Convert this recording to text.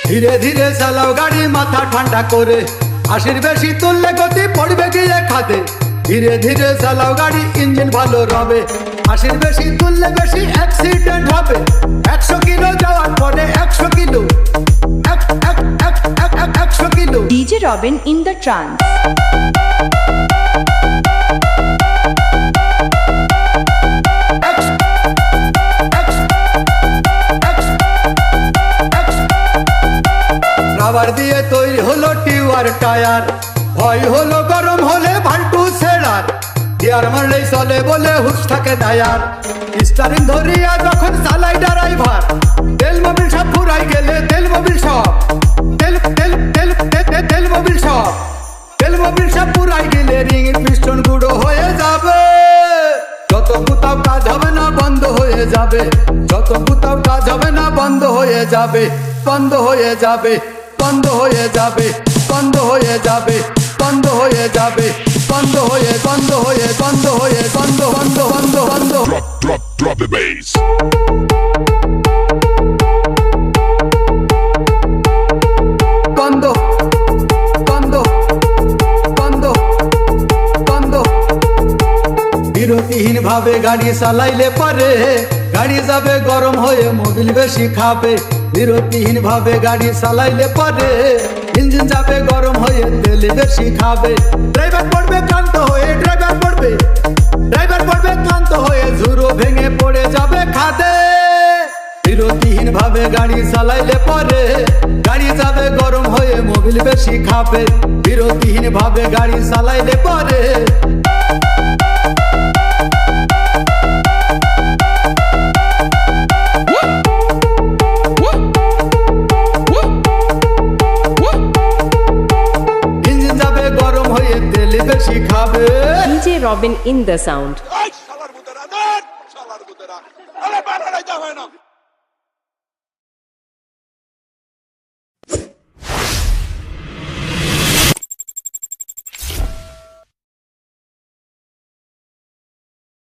ধীরে ধীরে চালাও গাড়ি মাথা ঠান্ডা করে, 80 বেশি তুললে গতি পড়বে গিয়ে খাদে। ধীরে ধীরে চালাও গাড়ি ইঞ্জিন ভালো রবে, 80 বেশি তুললে বেশি অ্যাক্সিডেন্ট হবে। 100 কিলো যাওয়ার পরে 100 kilo 100 kilo. DJ Robin in the trance. Rubber দিয়ে তৈরি হলো টিউবার টায়ার, ভয় হলো গরম হলে ভাল্টু ছেড়ার। গিয়ার মারলেই চলে বলে হুশ থাকে দায়ার, স্টারিং ধরিয়া যখন চালাই ড্রাইভার। তেল মোবিল সব ফুরাই গেলে তেল মোবিল সব তেল তেল তেল তেল মোবিল সব তেল মোবিল সব ফুরাই গেলে রিং পিস্টন গুঁড়ো হয়ে যাবে। যত কোথাও কাজ হবে না বন্ধ হয়ে যাবে, যত কোথাও কাজ হবে না বন্ধ হয়ে যাবে, বন্ধ হয়ে যাবে, বন্ধ হয়ে যাবে, বন্ধ হয়ে যাবে, বন্ধ হয়ে যাবে, বন্ধ হয়ে বন্ধ হয়ে বন্ধ হয়ে বন্ধ বন্ধ বন্ধ বন্ধ। Drop the bass. বন্ধ বন্ধ বন্ধ বন্ধ। বিরতিহীন ভাবে গাড়ি চালাইলে পারে, গাড়ি যাবে গরম হয়ে মোবিল বেশি খাবে। বিরতিহীন ভাবে গাড়ি চালাইলে পারে, ইঞ্জিন যাবে গরম হয়ে তেল বেশি খাবে। ড্রাইভার পড়বে ক্লান্ত হয়ে, ড্রাইভার পড়বে ক্লান্ত হয়ে ঝুরো ভেঙে পড়ে যাবে খাদে। বিরতিহীন ভাবে গাড়ি চালাইলে পারে, গাড়ি যাবে গরম হয়ে মোবিল বেশি খাবে। বিরতিহীন ভাবে গাড়ি চালাইলে পারে। ইঞ্জিন যাবে গরম হয়ে তেল বেশি খাবে। DJ Robin in the sound. Ay, salar butera, salar butera. Ale para la llave no.